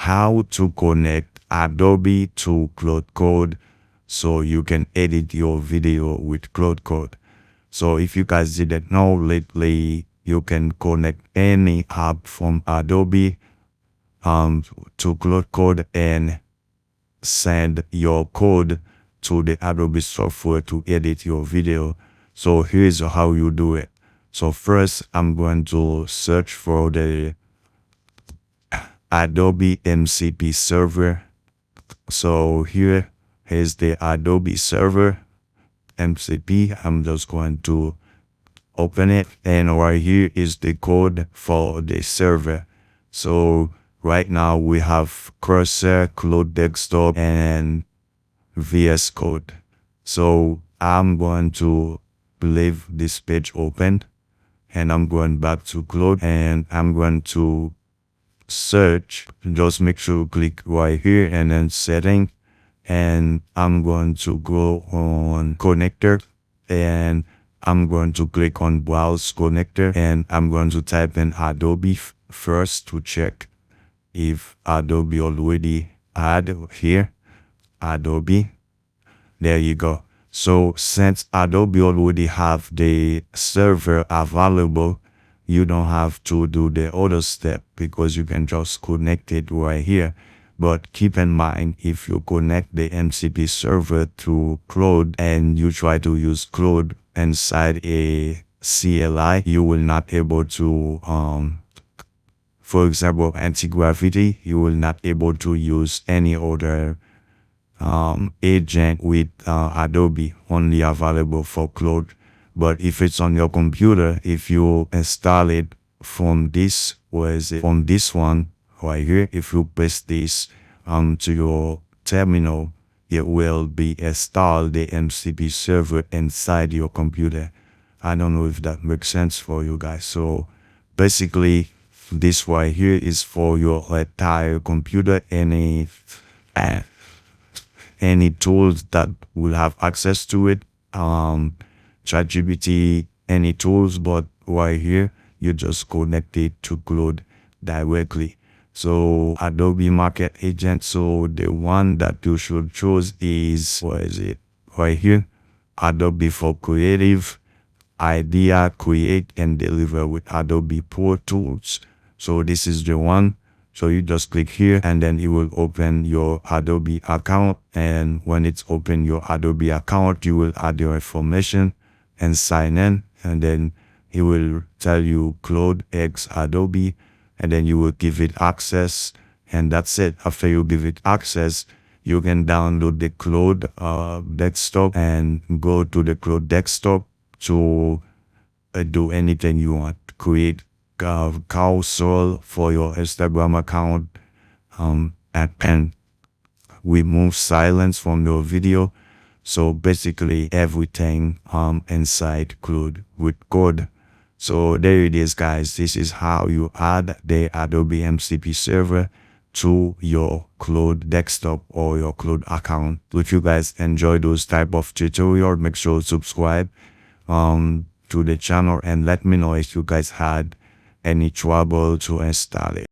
how to connect Adobe to Cloud Code so you can edit your video with Cloud Code. So if you guys didn't know, lately you can connect any app from Adobe to Cloud Code and send your code to the Adobe software to edit your video. So here's how you do it. So first, I'm going to search for the Adobe MCP server. So here is the Adobe server MCP. I'm just going to open it, and right here is the code for the server. So right now we have Cursor, Cloud Desktop, and VS Code. So I'm going to leave this page open, and I'm going back to Cloud, and I'm going to search. Just make sure you click right here and then setting, and I'm going to go on connector, and I'm going to click on browse connector, and I'm going to type in Adobe first to check if Adobe already had here. Adobe, there you go. So since Adobe already have the server available, you don't have to do the other step because you can just connect it right here. But keep in mind, if you connect the MCP server to Cloud and you try to use Cloud inside a CLI, you will not able to, for example, anti-gravity, you will not able to use any other agent with Adobe, only available for Cloud. But if it's on your computer, if you install it from this, where is it? From this one right here, if you paste this to your terminal, it will be installed the MCP server inside your computer. I don't know if that makes sense for you guys. So basically, this right here is for your entire computer. Any tools that will have access to it, ChatGPT, any tools, but right here, you just connect it to Cloud directly. So Adobe Market Agent, so the one that you should choose is, where is it? Right here, Adobe for Creative, Idea, Create, and Deliver with Adobe Pro Tools. So this is the one. So you just click here, and then it will open your Adobe account. And when it's open your Adobe account, you will add your information and sign in. And then it will tell you Cloud X Adobe, and then you will give it access. And that's it. After you give it access, you can download the Cloud desktop and go to the Cloud desktop to do anything you want. Create carousel for your Instagram account, and remove silence from your video. So basically everything inside Cloud with code. So there it is, guys. This is how you add the Adobe MCP server to your Cloud desktop or your Cloud account. If you guys enjoy those type of tutorials, make sure to subscribe to the channel and let me know if you guys had any trouble to install it.